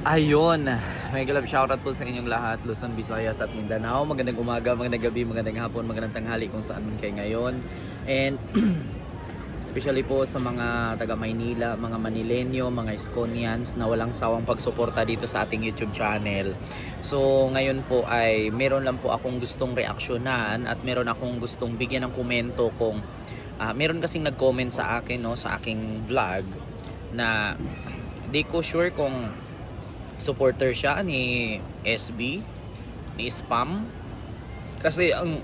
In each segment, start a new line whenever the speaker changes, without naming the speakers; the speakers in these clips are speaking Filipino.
Ayun, may galap shoutout po sa inyong lahat, Luzon, Visayas at Mindanao. Magandang umaga, magandang gabi, magandang hapon, magandang tanghali kung saan man kayo ngayon. And especially po sa mga taga Maynila, mga Manilenyo, mga Iskonians na walang sawang pagsuporta dito sa ating YouTube channel. So ngayon po ay meron lang po akong gustong reaksyonan at meron akong gustong bigyan ng komento kung meron kasing nag-comment sa akin, no, sa aking vlog na di ko sure kung supporter siya ni SB, ni Spam. Kasi ang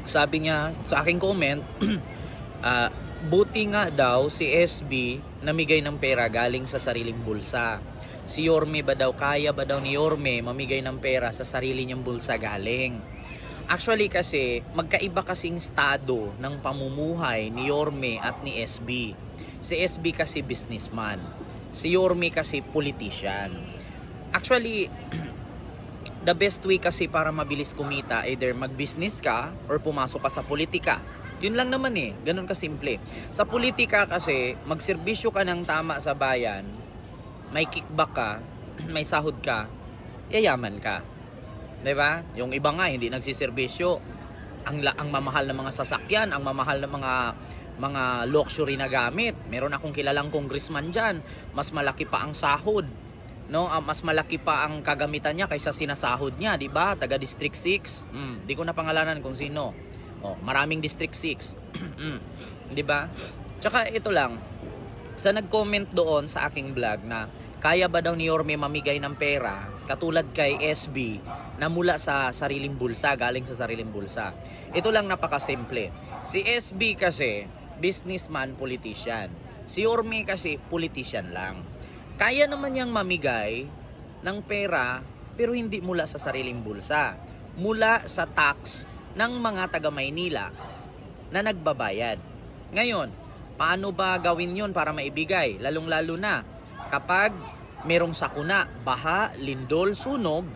sabi niya sa aking comment, buti nga daw si SB namigay ng pera galing sa sariling bulsa. Si Yorme ba daw, kaya ba daw ni Yorme mamigay ng pera sa sarili niyang bulsa galing? Actually kasi, magkaiba kasing estado ng pamumuhay ni Yorme at ni SB. Si SB kasi businessman. Si Yorme kasi politician. Actually, the best way kasi para mabilis kumita, either mag-business ka or pumasok ka sa politika. Yun lang naman ganun kasimple. Sa politika kasi, magserbisyo ka ng tama sa bayan, may kickback ka, may sahod ka, yayaman ka. 'Di ba? Yung iba nga hindi nagsiserbisyo, ang mamahal ng mga sasakyan, ang mamahal ng mga luxury na gamit. Meron akong kilalang congressman diyan, mas malaki pa ang sahod. No, mas malaki pa ang kagamitan niya kaysa sinasahod niya, 'di ba? Taga District 6. Di ko na pangalanan kung sino. Maraming District 6. 'Di ba? Tsaka ito lang, sa nag-comment doon sa aking vlog na kaya ba daw ni Yorme mamigay ng pera katulad kay SB na mula sa sariling bulsa, galing sa sariling bulsa. Ito lang napakasimple. Si SB kasi businessman, politician. Si Yorme kasi politician lang. Kaya naman niyang mamigay ng pera pero hindi mula sa sariling bulsa. Mula sa tax ng mga taga Maynila na nagbabayad. Ngayon, paano ba gawin yun para maibigay? Lalong-lalo na kapag merong sakuna, baha, lindol, sunog,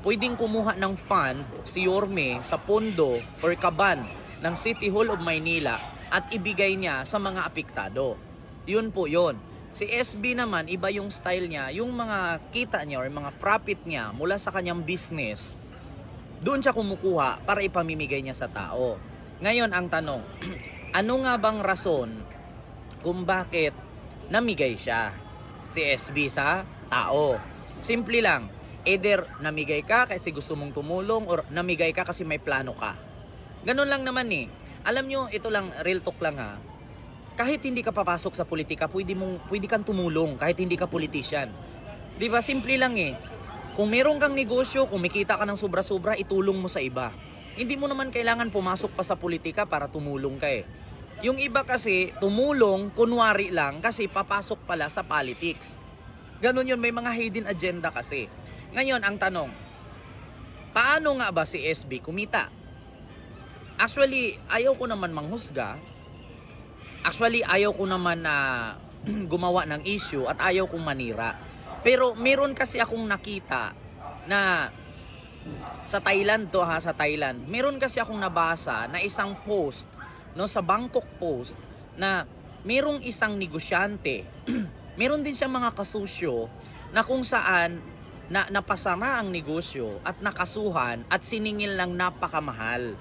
pwedeng kumuha ng fund si Yorme sa pondo or kaban ng City Hall of Maynila at ibigay niya sa mga apektado. Yun po yun. Si SB naman, iba yung style niya, yung mga kita niya or mga profit niya mula sa kanyang business, doon siya kumukuha para ipamimigay niya sa tao. Ngayon ang tanong, ano nga bang rason kung bakit namigay siya si SB sa tao? Simple lang, either namigay ka kasi gusto mong tumulong or namigay ka kasi may plano ka. Ganun lang naman Alam nyo, ito lang, real talk lang ha. Kahit hindi ka papasok sa politika, pwede kang tumulong kahit hindi ka politician. 'Di ba? Simple lang Kung meron kang negosyo, kumikita ka ng sobra-sobra, itulong mo sa iba. Hindi mo naman kailangan pumasok pa sa politika para tumulong ka Yung iba kasi, tumulong, kunwari lang, kasi papasok pala sa politics. Ganon yun, may mga hidden agenda kasi. Ngayon, ang tanong, paano nga ba si SB kumita? Actually, ayaw ko naman manghusga. Actually, ayaw ko naman na gumawa ng issue at ayaw kong manira. Pero meron kasi akong nakita na sa Thailand sa Thailand. Meron kasi akong nabasa na isang post, no, sa Bangkok Post na merong isang negosyante. Meron din siyang mga kasusyo na kung saan napasama ang negosyo at nakasuhan at siningil ng napakamahal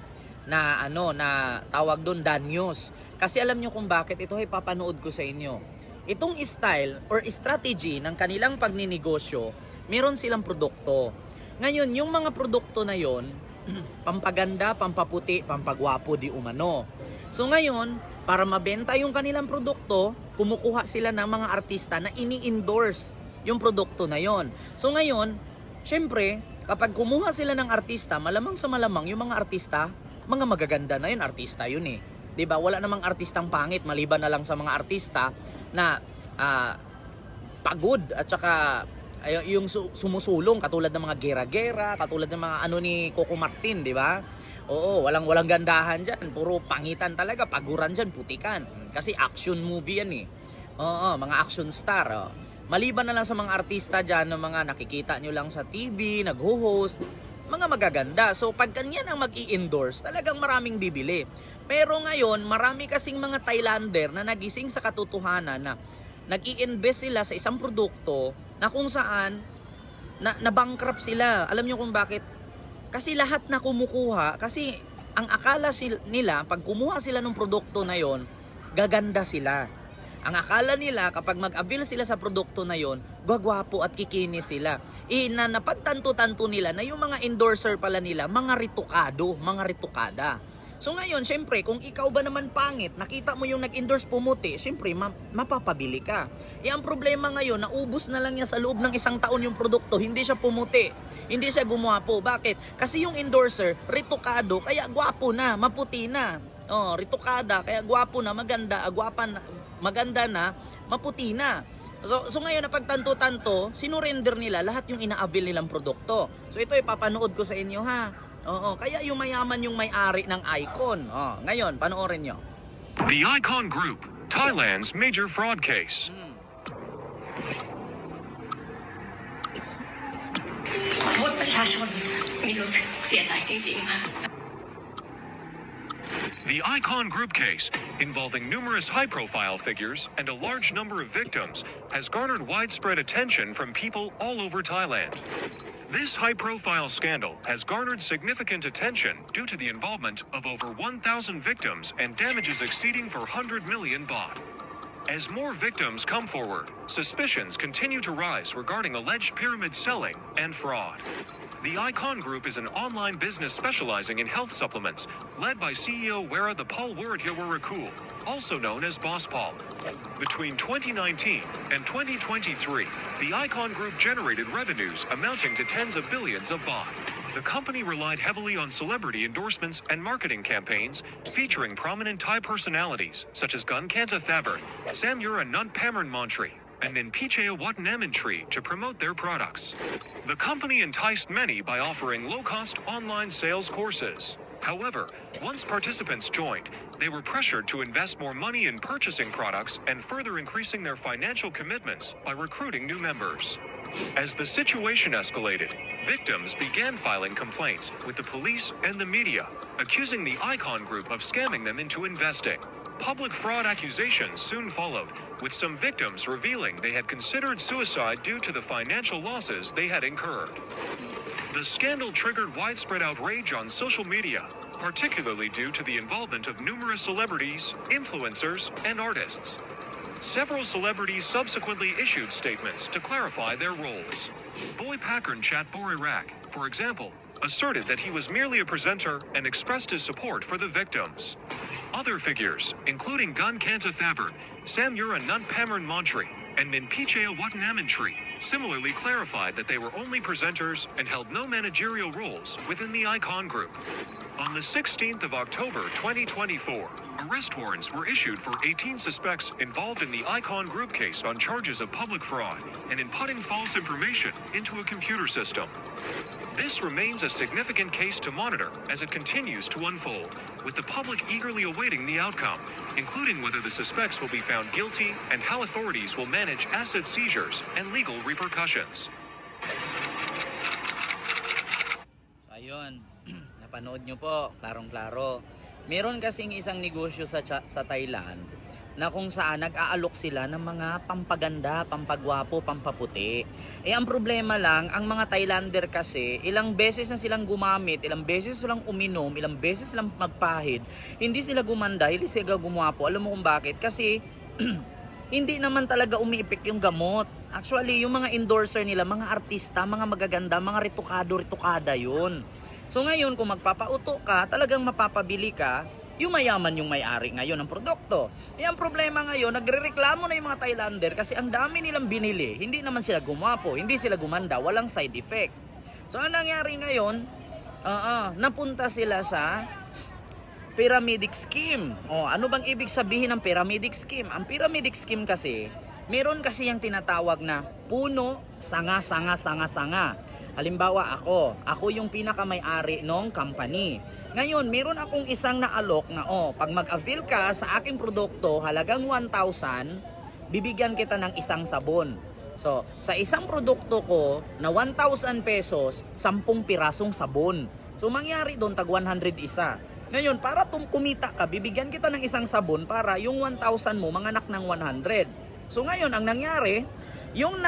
na na tawag doon danyos. Kasi alam nyo kung bakit, ito ay papanood ko sa inyo. Itong style or strategy ng kanilang pagninegosyo, meron silang produkto. Ngayon, yung mga produkto na yon, pampaganda, pampaputi, pampagwapo di umano. So ngayon, para mabenta yung kanilang produkto, kumukuha sila ng mga artista na ini-endorse yung produkto na yon. So ngayon, syempre, kapag kumuha sila ng artista, malamang sa malamang yung mga artista, mga magaganda na yun, artista yun 'Di ba? Wala namang artistang pangit maliban na lang sa mga artista na pagod at saka yung sumusulong katulad ng mga gera-gera, katulad ng mga ni Coco Martin, 'di ba? Oo, walang gandahan diyan, puro pangitan talaga, paguran diyan, putikan. Kasi action movie yan Oo, mga action star. Maliban na lang sa mga artista diyan ng mga nakikita nyo lang sa TV, nagho-host, mga magaganda. So pag kanyan ang mag-i-endorse, talagang maraming bibili. Pero ngayon, marami kasing mga Thailander na nagising sa katotohanan na nag-i-invest sila sa isang produkto na kung saan na bankrupt sila. Alam niyo kung bakit? Kasi lahat na kumukuha, kasi ang akala nila, pag kumuha sila ng produkto na yon, gaganda sila. Ang akala nila, kapag mag-avail sila sa produkto na yon, gwagwapo at kikinis sila. Napagtanto-tanto nila na yung mga endorser pala nila, mga ritukado, mga ritukada. So ngayon, syempre, kung ikaw ba naman pangit, nakita mo yung nag-endorse pumuti, syempre, mapapabili ka. Ang problema ngayon, naubos na lang niya sa loob ng 1 taon yung produkto, hindi siya pumuti, hindi siya gumwapo. Bakit? Kasi yung endorser, ritukado, kaya gwapo na, maputi na. Ritukada, kaya gwapo na, maganda na, maputi na. So ngayon, napagtanto-tanto, sinurrender nila lahat yung ina-avail nilang produkto. So ito, ipapanood ko sa inyo, ha. Kaya yung mayaman yung may-ari ng Icon. Ngayon, panoorin nyo.
The Icon Group, Thailand's major fraud case. The Icon Group case, involving numerous high-profile figures and a large number of victims, has garnered widespread attention from people all over Thailand. This high-profile scandal has garnered significant attention due to the involvement of over 1,000 victims and damages exceeding 400 million baht. As more victims come forward, suspicions continue to rise regarding alleged pyramid selling and fraud. The Icon Group is an online business specializing in health supplements, led by CEO Wera the Paul Wirathiwarakul, also known as Boss Paul. Between 2019 and 2023, the Icon Group generated revenues amounting to tens of billions of baht. The company relied heavily on celebrity endorsements and marketing campaigns featuring prominent Thai personalities such as Gunkanta Thaver, Samyura Nuntpamarn Montri, and Ninpichea Watanamantree to promote their products. The company enticed many by offering low-cost online sales courses. However, once participants joined, they were pressured to invest more money in purchasing products and further increasing their financial commitments by recruiting new members. As the situation escalated, victims began filing complaints with the police and the media, accusing the Icon Group of scamming them into investing. Public fraud accusations soon followed, with some victims revealing they had considered suicide due to the financial losses they had incurred. The scandal triggered widespread outrage on social media, particularly due to the involvement of numerous celebrities, influencers, and artists. Several celebrities subsequently issued statements to clarify their roles. Boy Pakern Chat Borirak, for example, asserted that he was merely a presenter and expressed his support for the victims. Other figures, including Gunkanta Thaver, Samyura Nuntpamarn Montri, and Ninpichea Watanamantree, similarly clarified that they were only presenters and held no managerial roles within the Icon Group. On the 16th of October 2024, arrest warrants were issued for 18 suspects involved in the Icon Group case on charges of public fraud and in putting false information into a computer system. This remains a significant case to monitor as it continues to unfold, with the public eagerly awaiting the outcome, including whether the suspects will be found guilty and how authorities will manage asset seizures and legal repercussions.
So ayun, napanood nyo po, klarong-klaro. Meron kasing isang negosyo sa Thailand na kung saan nag-aalok sila ng mga pampaganda, pampagwapo, pampaputi. Ang problema lang, ang mga Thailander kasi, ilang beses na silang gumamit, ilang beses silang uminom, ilang beses silang magpahid, hindi sila gumanda, hindi sila gumwapo. Alam mo kung bakit? Kasi hindi naman talaga umiipik yung gamot. Actually, yung mga endorser nila, mga artista, mga magaganda, mga ritukado-ritukada yun. So ngayon, kung magpapauto ka, talagang mapapabili ka, yung mayaman yung may-ari ngayon ng produkto. Ang problema ngayon, nagrereklamo na yung mga Thailander kasi ang dami nilang binili. Hindi naman sila gumwapo, hindi sila gumanda, walang side effect. So ang nangyari ngayon, napunta sila sa pyramid scheme. Ano bang ibig sabihin ng pyramid scheme? Ang pyramid scheme kasi, meron kasi yung tinatawag na puno, sanga, sanga, sanga, sanga. Halimbawa ako yung pinakamay-ari ng company. Ngayon, meron akong isang naalok na pag mag-avail ka sa aking produkto halagang 1,000, bibigyan kita ng isang sabon. So, sa isang produkto ko na 1,000 pesos, 10 pirasong sabon. So, mangyari doon tag 100 isa. Ngayon, para kumita ka, bibigyan kita ng isang sabon para yung 1,000 mo manganak ng 100. So, ngayon, ang nangyari, Yung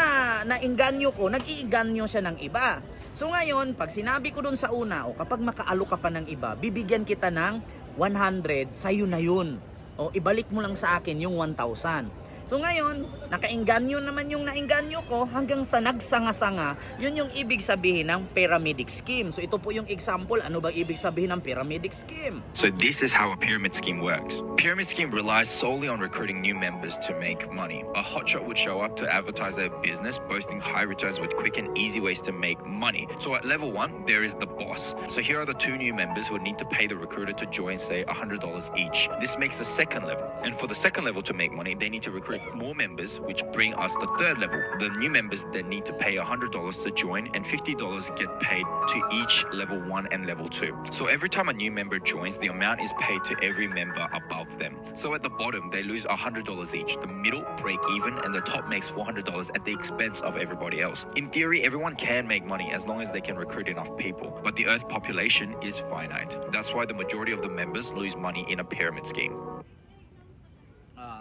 nainganyo ko, nag-iinganyo siya ng iba. So ngayon, pag sinabi ko dun sa una, o kapag makaalo ka pa ng iba, bibigyan kita ng 100, sa'yo na yun. O ibalik mo lang sa akin yung 1,000. So ngayon, nakainganyo naman yung nainganyo ko hanggang sa nagsanga-sanga, yun yung ibig sabihin ng pyramid scheme. So ito po yung example, ano ba ibig sabihin ng pyramid scheme?
So this is how a pyramid scheme works. Pyramid scheme relies solely on recruiting new members to make money. A hotshot would show up to advertise their business, boasting high returns with quick and easy ways to make money. So at level 1, there is the boss. So here are the 2 new members who would need to pay the recruiter to join, say, $100 each. This makes the second level. And for the second level to make money, they need to recruit more members, which bring us the third level. The new members then need to pay $100 to join, and $50 get paid to each level 1 and level 2. So every time a new member joins, the amount is paid to every member above them. So at the bottom, they lose $100 each. The middle break even, and the top makes $400 at the expense of everybody else. In theory, everyone can make money as long as they can recruit enough people, but the Earth population is finite. That's why the majority of the members lose money in a pyramid scheme.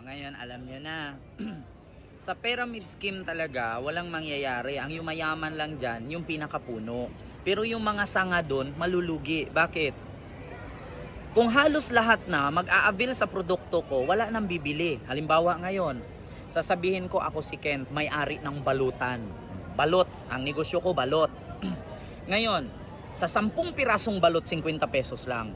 Ngayon alam nyo na. Sa pyramid scheme talaga, walang mangyayari. Ang yumayaman lang dyan, yung pinakapuno. Pero yung mga sanga doon, malulugi. Bakit? Kung halos lahat na mag-a-avail sa produkto ko, wala nang bibili. Halimbawa ngayon, sasabihin ko ako si Kent, may-ari ng balutan. Balot. Ang negosyo ko, balot. Ngayon, sa 10 pirasong balot, 50 pesos lang.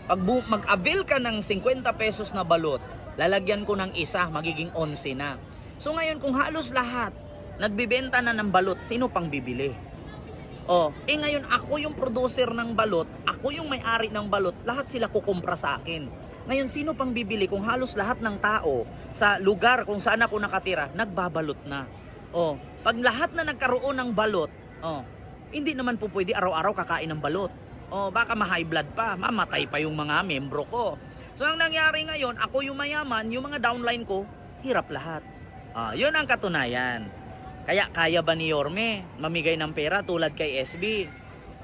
Pag mag-avail ka ng 50 pesos na balot, lalagyan ko ng isa, magiging 11 na. So ngayon, kung halos lahat nagbibenta na ng balot, sino pang bibili? Ngayon ako yung producer ng balot, ako yung may-ari ng balot, lahat sila kukumpra sa akin. Ngayon, sino pang bibili kung halos lahat ng tao sa lugar kung saan ako nakatira, nagbabalot na? Pag lahat na nagkaroon ng balot, hindi naman po pwede araw-araw kakain ng balot. Baka ma-high blood pa, mamatay pa yung mga membro ko. So ang nangyari ngayon, ako yung mayaman, yung mga downline ko, hirap lahat. Yun ang katunayan. Kaya kaya ba ni Yorme mamigay ng pera tulad kay SB?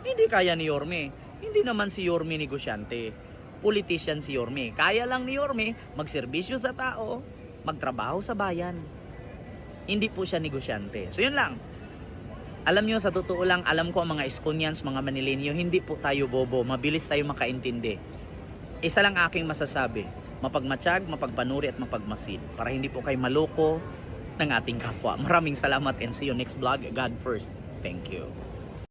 Hindi kaya ni Yorme. Hindi naman si Yorme negosyante. Politician si Yorme. Kaya lang ni Yorme magserbisyo sa tao, magtrabaho sa bayan. Hindi po siya negosyante. So yun lang. Alam nyo, sa totoo lang, alam ko ang mga Iskonians, mga Manilenyo, hindi po tayo bobo. Mabilis tayo makaintindi. Isa lang aking masasabi, mapagmatsyag, mapagpanuri at mapagmasid para hindi po kayo maloko ng ating kapwa. Maraming salamat and see you next vlog. God first. Thank you.